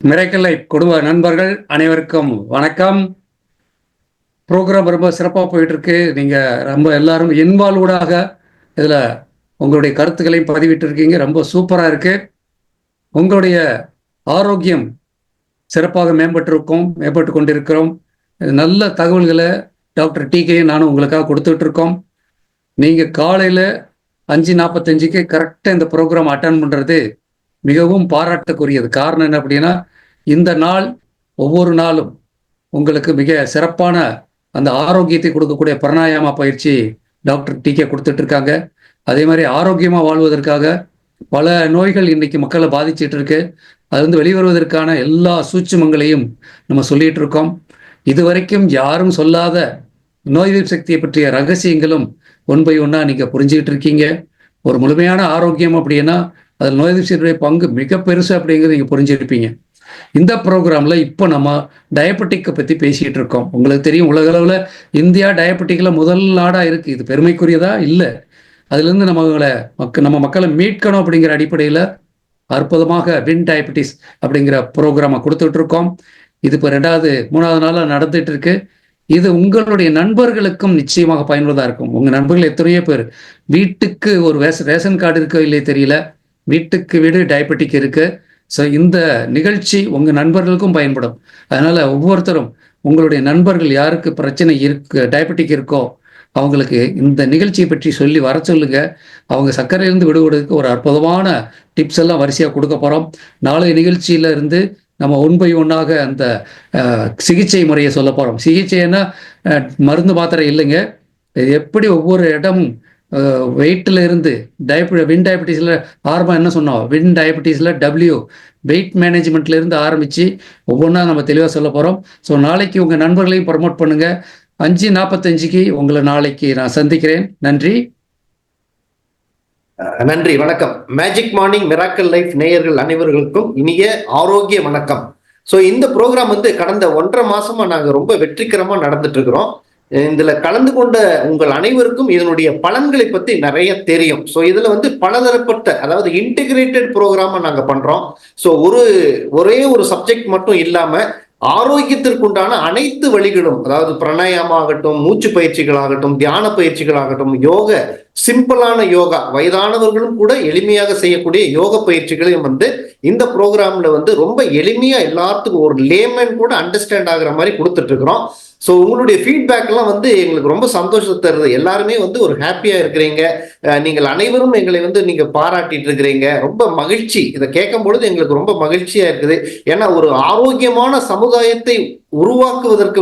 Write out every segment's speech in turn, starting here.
Miracle life குடும்ப நண்பர்கள் அனைவருக்கும் வணக்கம். ப்ரோக்ராம் ரொம்ப சிறப்பாக போயிட்டு இருக்கு. நீங்கள் ரொம்ப எல்லாரும் இன்வால்வ்டாக இதில் உங்களுடைய கருத்துக்களையும் பதிவிட்டு இருக்கீங்க. ரொம்ப சூப்பராக இருக்கு. உங்களுடைய ஆரோக்கியம் சிறப்பாக மேம்பட்டு கொண்டிருக்கிறோம். நல்ல தகவல்களை டாக்டர் டிகே நானும் உங்களுக்காக கொடுத்துட்டு இருக்கோம். நீங்கள் காலையில் 5:45 கரெக்டாக இந்த ப்ரோக்ராம் அட்டன் பண்ணுறது மிகவும் பாராட்டக்குரியது. காரணம் என்ன அப்படின்னா, இந்த நாள் ஒவ்வொரு நாளும் உங்களுக்கு மிக சிறப்பான அந்த ஆரோக்கியத்தை கொடுக்கக்கூடிய பிராணாயாம பயிற்சி டாக்டர் டிகே கொடுத்துட்டு இருக்காங்க. அதே மாதிரி ஆரோக்கியமாக வாழ்வதற்காக பல நோய்கள் இன்னைக்கு மக்களை பாதிச்சுட்டு இருக்கு. அது வெளிவருவதற்கான எல்லா சூட்சுமங்களையும் நம்ம சொல்லிட்டு இருக்கோம். இதுவரைக்கும் யாரும் சொல்லாத நோய் எதிர்ப்பு சக்தியை பற்றிய ரகசியங்களும் ஒன் பை ஒன்னா நீங்க புரிஞ்சுக்கிட்டு இருக்கீங்க. ஒரு முழுமையான ஆரோக்கியம் அப்படின்னா அதில் நோய் எதிர்ப்பு சக்தியுடைய பங்கு மிக பெருசு அப்படிங்கிறது நீங்க புரிஞ்சிருப்பீங்க. இந்த ப்ரோக்ராம்ல இப்போ நம்ம டயபெட்டிக்கை பத்தி பேசிட்டு இருக்கோம். உங்களுக்கு தெரியும், உலக அளவில் இந்தியா டயபெட்டிக்ல முதல் நாடா இருக்கு. இது பெருமைக்குரியதா இல்லை. அதுல இருந்து நம்ம மக்களை மீட்கணும் அப்படிங்கிற அடிப்படையில் அற்புதமாக வின் டயபெட்டிஸ் அப்படிங்கிற ப்ரோக்ராமை கொடுத்துட்டு இருக்கோம். இது இப்போ 3வது நாளா நடந்துட்டு இருக்கு. இது உங்களுடைய நண்பர்களுக்கும் நிச்சயமாக பயனுள்ளதா இருக்கும். உங்க நண்பர்கள் எத்தனையோ பேர் வீட்டுக்கு ஒரு ரேஷன் கார்டு இருக்கோ இல்லையே தெரியல, வீட்டுக்கு வீடு டயபெட்டிக் இருக்கு. ஸோ இந்த நிகழ்ச்சி உங்க நண்பர்களுக்கும் பயன்படும். அதனால ஒவ்வொருத்தரும் உங்களுடைய நண்பர்கள் யாருக்கு பிரச்சனை இருக்கு, டயபெட்டிக் இருக்கோ, அவங்களுக்கு இந்த நிகழ்ச்சியை பற்றி சொல்லி வர சொல்லுங்க. அவங்க சர்க்கரையிலிருந்து விடுவதற்கு ஒரு அற்புதமான டிப்ஸ் எல்லாம் வரிசையாக கொடுக்க போறோம். நாளைய நிகழ்ச்சியில இருந்து நம்ம ஒன் பை ஒன்னாக அந்த சிகிச்சை முறையை சொல்ல போறோம். சிகிச்சைன்னா மருந்து மாத்திரை இல்லைங்க. எப்படி ஒவ்வொரு இடமும் வெயிட்ல இருந்து வின் டயபெட்டிஸ்ல ஆரம்பம் என்ன சொன்னோம், வின் டயபெட்டிஸ்ல வெயிட் மேனேஜ்மெண்ட்ல இருந்து ஆரம்பிச்சு ஒவ்வொன்றா நம்ம தெளிவாக சொல்ல போறோம். ஸோ நாளைக்கு உங்க நண்பர்களையும் ப்ரமோட் பண்ணுங்க. 5:45 உங்களை நாளைக்கு நான் சந்திக்கிறேன். நன்றி. நன்றி, வணக்கம். மேஜிக் மார்னிங் மிராக்கிள் லைஃப் நேயர்கள் அனைவர்களுக்கும் இனிய ஆரோக்கிய வணக்கம். ஸோ இந்த ப்ரோக்ராம் கடந்த 1.5 மாசமா நாங்கள் ரொம்ப வெற்றிகரமாக நடந்துட்டு இருக்கிறோம். இதுல கலந்து கொண்ட உங்கள் அனைவருக்கும் இதனுடைய பலன்களை பத்தி நிறைய தெரியும். ஸோ இதுல பலதரப்பட்ட, அதாவது இன்டிகிரேட்டட் ப்ரோக்ராமா நாங்க பண்றோம். ஸோ ஒரே ஒரு சப்ஜெக்ட் மட்டும் இல்லாம ஆரோக்கியத்திற்குண்டான அனைத்து வழிகளும், அதாவது பிராணாயாமம் ஆகட்டும், மூச்சு பயிற்சிகள் ஆகட்டும், தியான பயிற்சிகள் ஆகட்டும், யோக, சிம்பிளான யோகா, வயதானவர்களும் கூட எளிமையாக செய்யக்கூடிய யோக பயிற்சிகளையும் இந்த ப்ரோக்ராம்ல ரொம்ப எளிமையா எல்லாத்துக்கும் ஒரு லேமன் கூட அண்டர்ஸ்டாண்ட் ஆகுற மாதிரி கொடுத்துட்டு இருக்கிறோம். ஸோ உங்களுடைய ஃபீட்பேக் எல்லாம் எங்களுக்கு ரொம்ப சந்தோஷத்தை தருது. எல்லாருமே ஒரு ஹாப்பியா இருக்கிறீங்க. நீங்கள் அனைவரும் எங்களை நீங்க பாராட்டிட்டு இருக்கிறீங்க. ரொம்ப மகிழ்ச்சி. இதை கேட்கும் பொழுது எங்களுக்கு ரொம்ப மகிழ்ச்சியா இருக்குது. ஏன்னா ஒரு ஆரோக்கியமான சமுதாயத்தை உருவாக்குவதற்கு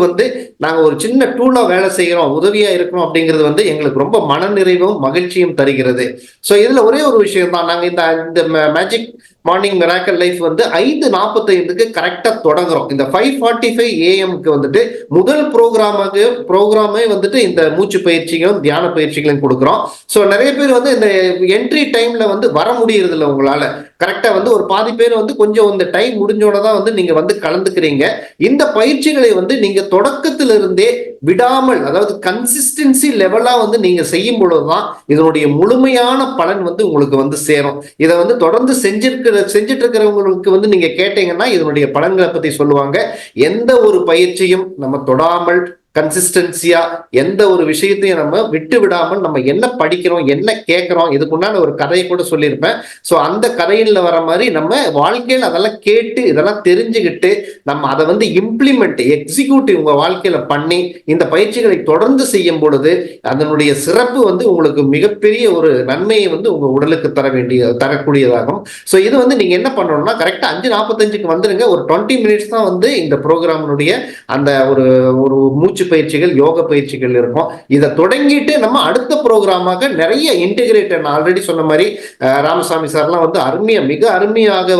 நாங்க ஒரு சின்ன டூலா வேலை செய்யறோம், உதவியா இருக்கிறோம் அப்படிங்கிறது எங்களுக்கு ரொம்ப மனநிறைவும் மகிழ்ச்சியும் தருகிறது. ஸோ இதுல ஒரே ஒரு விஷயம் தான், நாங்க இந்த மேஜிக் மார்னிங் மிராக்கிள் லைஃப் 5:45 கரெக்டா தொடங்குறோம். இந்த 5:45 AM முதல் ப்ரோக்ராமே இந்த மூச்சு பயிற்சிகளும் தியான பயிற்சிகளையும் கொடுக்குறோம். ஸோ நிறைய பேர் இந்த என்ட்ரி டைம்ல வர முடியறது இல்லை. உங்களால கரெக்டா ஒரு பாதி பேர் கொஞ்சம் இந்த டைம் முடிஞ்சோட தான் நீங்க கலந்துக்கிறீங்க. இந்த பயிற்சிகளை நீங்க தொடக்கத்திலிருந்தே விடாமல், அதாவது கன்சிஸ்டன்சி லெவலா நீங்க செய்யும் பொழுதுதான் இதனுடைய முழுமையான பலன் உங்களுக்கு சேரும். இதை தொடர்ந்து செஞ்சிட்டு இருக்கிறவங்களுக்கு நீங்க கேட்டீங்கன்னா இதனுடைய பலன்களை பத்தி சொல்லுவாங்க. எந்த ஒரு பயிற்சியும் நம்ம தொடாமல் கன்சிஸ்டன்சியா எந்த ஒரு விஷயத்தையும் நம்ம விட்டு விடாமல் நம்ம என்ன படிக்கிறோம், என்ன கேட்கிறோம், இதுக்குண்டான ஒரு கதையை கூட சொல்லியிருப்பேன். ஸோ அந்த கதையில வர மாதிரி நம்ம வாழ்க்கையில் அதெல்லாம் கேட்டு இதெல்லாம் தெரிஞ்சுக்கிட்டு நம்ம அதை இம்ப்ளிமெண்ட், எக்ஸிக்யூட்டிவ் உங்க வாழ்க்கையில பண்ணி இந்த பயிற்சிகளை தொடர்ந்து செய்யும் பொழுது அதனுடைய சிறப்பு உங்களுக்கு மிகப்பெரிய ஒரு நன்மையை உங்க உடலுக்கு தரக்கூடியதாகும். ஸோ இது நீங்க என்ன பண்ணணும்னா, கரெக்டா 5:45 வந்துருங்க. ஒரு 20 மினிட்ஸ் தான் இந்த ப்ரோக்ராமுடைய அந்த ஒரு மூச்சு பயிற்சிகள், யோக பயிற்சிகள் இருக்கும். இதை தொடங்கிட்டு நம்ம அடுத்த ப்ரோக்ராமாக நிறைய இன்டிகிரேட்டட், ஆல்ரெடி சொன்ன மாதிரி ராமசாமி சார்லாம் மிக அருமையாக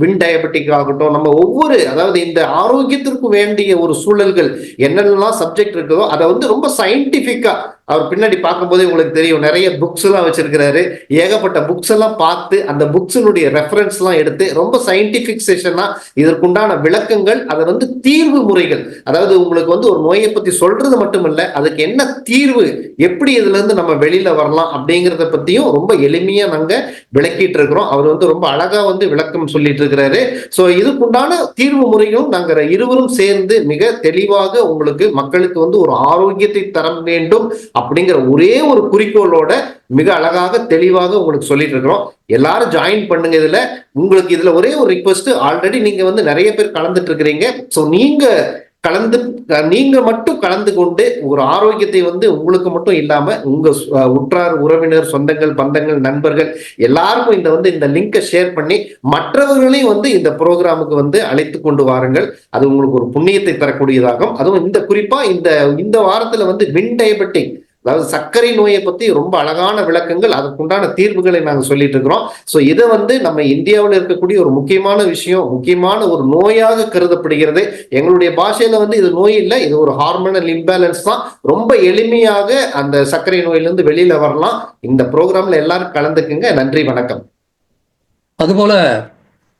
வின் டயபெட்டிக் ஆகட்டும், நம்ம ஒவ்வொரு, அதாவது இந்த ஆரோக்கியத்திற்கு வேண்டிய ஒரு சூழல்கள் என்னென்னலாம் சப்ஜெக்ட் இருக்குதோ அதை ரொம்ப சயின்டிபிக்கா அவர் பின்னாடி பார்க்கும்போதே உங்களுக்கு தெரியும், நிறைய புக்ஸ் எல்லாம் வச்சிருக்கிறாரு. ஏகப்பட்ட புக்ஸ் எல்லாம் பார்த்து அந்த புக்ஸினுடைய ரெஃபரன்ஸ் எல்லாம் எடுத்து ரொம்ப சயின்டிபிக் செஷனா இதற்குண்டான விளக்கங்கள், அதை தீர்வு முறைகள், அதாவது உங்களுக்கு ஒரு நோயை பத்தி சொல்றது மட்டுமல்ல, அதுக்கு என்ன தீர்வு, எப்படி இதுல இருந்து நம்ம வெளியில வரலாம் அப்படிங்கறத பத்தியும் ரொம்ப எளிமையா நாங்க விளக்கிட்டு இருக்கிறோம். அவர் ரொம்ப அழகா விளக்கம் சொல்லிட்டு இருக்கிறாரு. சோ இதுக்குண்டான தீர்வு முறையும் நாங்க இருவரும் சேர்ந்து மிக தெளிவாக உங்களுக்கு மக்களுக்கு ஒரு ஆரோக்கியத்தை தர வேண்டும் அப்படிங்கிற ஒரே ஒரு குறிக்கோளோட மிக அழகாக தெளிவாக உங்களுக்கு சொல்லிட்டு இருக்கிறோம். எல்லாரும் ஜாயின் பண்ணுங்க. உங்களுக்கு இதுல ஒரே ஒரு ரிக்வெஸ்ட், ஆல்ரெடி நீங்க நிறைய பேர் கலந்துட்டு இருக்கிறீங்க. சோ நீங்க மட்டும் கலந்து கொண்டு ஒரு ஆரோக்கியத்தை உங்களுக்கு மட்டும் இல்லாம உங்க உற்றார் உறவினர் சொந்தங்கள் பந்தங்கள் நண்பர்கள் எல்லாருக்கும் இந்த லிங்கை ஷேர் பண்ணி மற்றவர்களையும் இந்த ப்ரோக்ராமுக்கு அழைத்து கொண்டு வாருங்கள். அது உங்களுக்கு ஒரு புண்ணியத்தை தரக்கூடியதாகும். அதுவும் குறிப்பா இந்த வாரத்துல வின் டயபெட்டிக், அதாவது சர்க்கரை நோயை பத்தி ரொம்ப அழகான விளக்கங்கள், அதற்குண்டான தீர்வுகளை நாங்க சொல்லிட்டு இருக்கிறோம். சோ இதை நம்ம இந்தியாவில் இருக்கக்கூடிய ஒரு முக்கியமான விஷயம், முக்கியமான ஒரு நோயாக கருதப்படுகிறது. எங்களுடைய பாஷையில இது நோய் இல்லை, இது ஒரு ஹார்மோனல் இம்பேலன்ஸ் தான். ரொம்ப எளிமையாக அந்த சர்க்கரை நோயிலிருந்து வெளியில வரலாம். இந்த ப்ரோக்ராம்ல எல்லாரும் கலந்துக்குங்க. நன்றி, வணக்கம். அதுபோல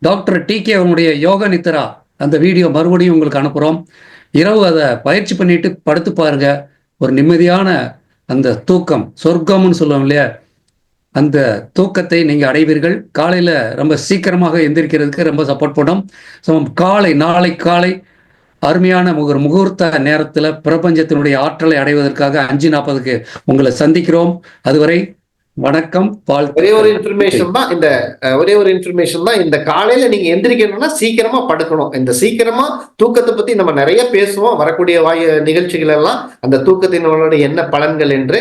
டாக்டர் TK அவனுடைய யோக நித்ரா அந்த வீடியோ மறுபடியும் உங்களுக்கு அனுப்புறோம். இரவு அதை பயிற்சி பண்ணிட்டு படுத்து பாருங்க. ஒரு நிம்மதியான அந்த தூக்கம், சொர்க்கம்னு சொல்லுவோம் இல்லையா, அந்த தூக்கத்தை நீங்கள் அடைவீர்கள். காலையில் ரொம்ப சீக்கிரமாக எந்திரிக்கிறதுக்கு ரொம்ப சப்போர்ட் பண்ணோம். ஸோ நாளை காலை அருமையான ஒரு முகூர்த்த நேரத்தில் பிரபஞ்சத்தினுடைய ஆற்றலை அடைவதற்காக 5:40க்கு உங்களை சந்திக்கிறோம். அதுவரை வணக்கம், வாழ்த்து. ஒரே ஒரு இன்ஃபர்மேஷன் தான், இந்த காலையில நீங்க எந்திரிக்கணும்னா சீக்கிரமா படுக்கணும். இந்த சீக்கிரமா தூக்கத்தை பத்தி நம்ம நிறைய பேசுவோம் வரக்கூடிய நிகழ்ச்சிகள் எல்லாம், அந்த தூக்கத்தினோட என்ன பலன்கள் என்று.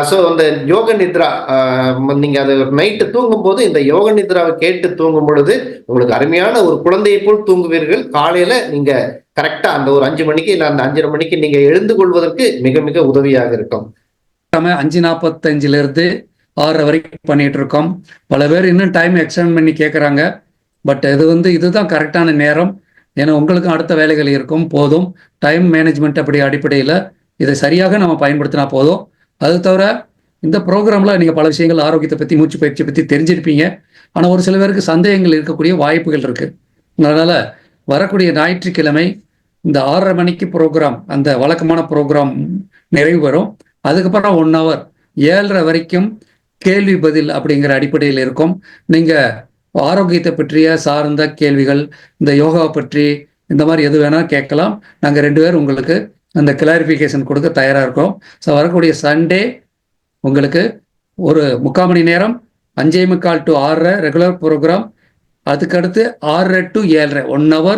சோ அந்த யோக நித்ரா, நீங்க அது நைட்டு தூங்கும் போது இந்த யோக நித்ராவை கேட்டு தூங்கும் பொழுது உங்களுக்கு அருமையான ஒரு குழந்தையை போல் தூங்குவீர்கள். காலையில நீங்க கரெக்டா அந்த ஒரு 5 மணிக்கு இல்ல அந்த 5:30 மணிக்கு நீங்க எழுந்து கொள்வதற்கு மிக மிக உதவியாக இருக்கும். 5:45 6 வரைக்கும் பண்ணிட்டு இருக்கோம். பல பேர் இன்னும் டைம் எக்ஸ்டெண்ட் பண்ணி கேட்குறாங்க. பட் இதுதான் கரெக்டான நேரம். ஏன்னா உங்களுக்கும் அடுத்த வேலைகள் இருக்கும். போதும், டைம் மேனேஜ்மெண்ட் அப்படி அடிப்படையில் இதை சரியாக நம்ம பயன்படுத்தினா போதும். அது தவிர இந்த ப்ரோக்ராமில் நீங்கள் பல விஷயங்கள் ஆரோக்கியத்தை பற்றி மூச்சு பயிற்சி பற்றி தெரிஞ்சிருப்பீங்க. ஆனால் ஒரு சில பேருக்கு சந்தேகங்கள் இருக்கக்கூடிய வாய்ப்புகள் இருக்குது. அதனால் வரக்கூடிய ஞாயிற்றுக்கிழமை இந்த 6:30 மணிக்கு ப்ரோக்ராம், அந்த வழக்கமான ப்ரோக்ராம் நிறைவு வரும். அதுக்கப்புறம் 1 hour 7:30 வரைக்கும் கேள்வி பதில் அப்படிங்கிற அடிப்படையில் இருக்கும். நீங்கள் ஆரோக்கியத்தை பற்றிய சார்ந்த கேள்விகள், இந்த யோகாவை பற்றி இந்த மாதிரி எது வேணால் கேட்கலாம். நாங்கள் 2 பேர் உங்களுக்கு அந்த கிளாரிஃபிகேஷன் கொடுக்க தயாராக இருக்கோம். ஸோ வரக்கூடிய சண்டே உங்களுக்கு ஒரு 3/4 மணி நேரம் 5:45 to 6:30 ரெகுலர் ப்ரோக்ராம். அதுக்கடுத்து 6:30 to 7:30 1 hour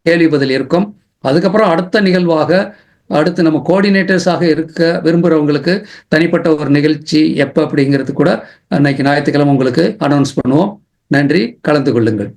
கேள்வி பதில் இருக்கும். அதுக்கப்புறம் அடுத்த நிகழ்வாக அடுத்து நம்ம கோஆர்டினேட்டர்ஸாக இருக்க விரும்புகிறவங்களுக்கு தனிப்பட்ட ஒரு நிகழ்ச்சி எப்போ அப்படிங்கிறது கூட அன்னைக்கு ஞாயிற்றுக்கிழமை உங்களுக்கு அனௌன்ஸ் பண்ணுவோம். நன்றி, கலந்து கொள்ளுங்கள்.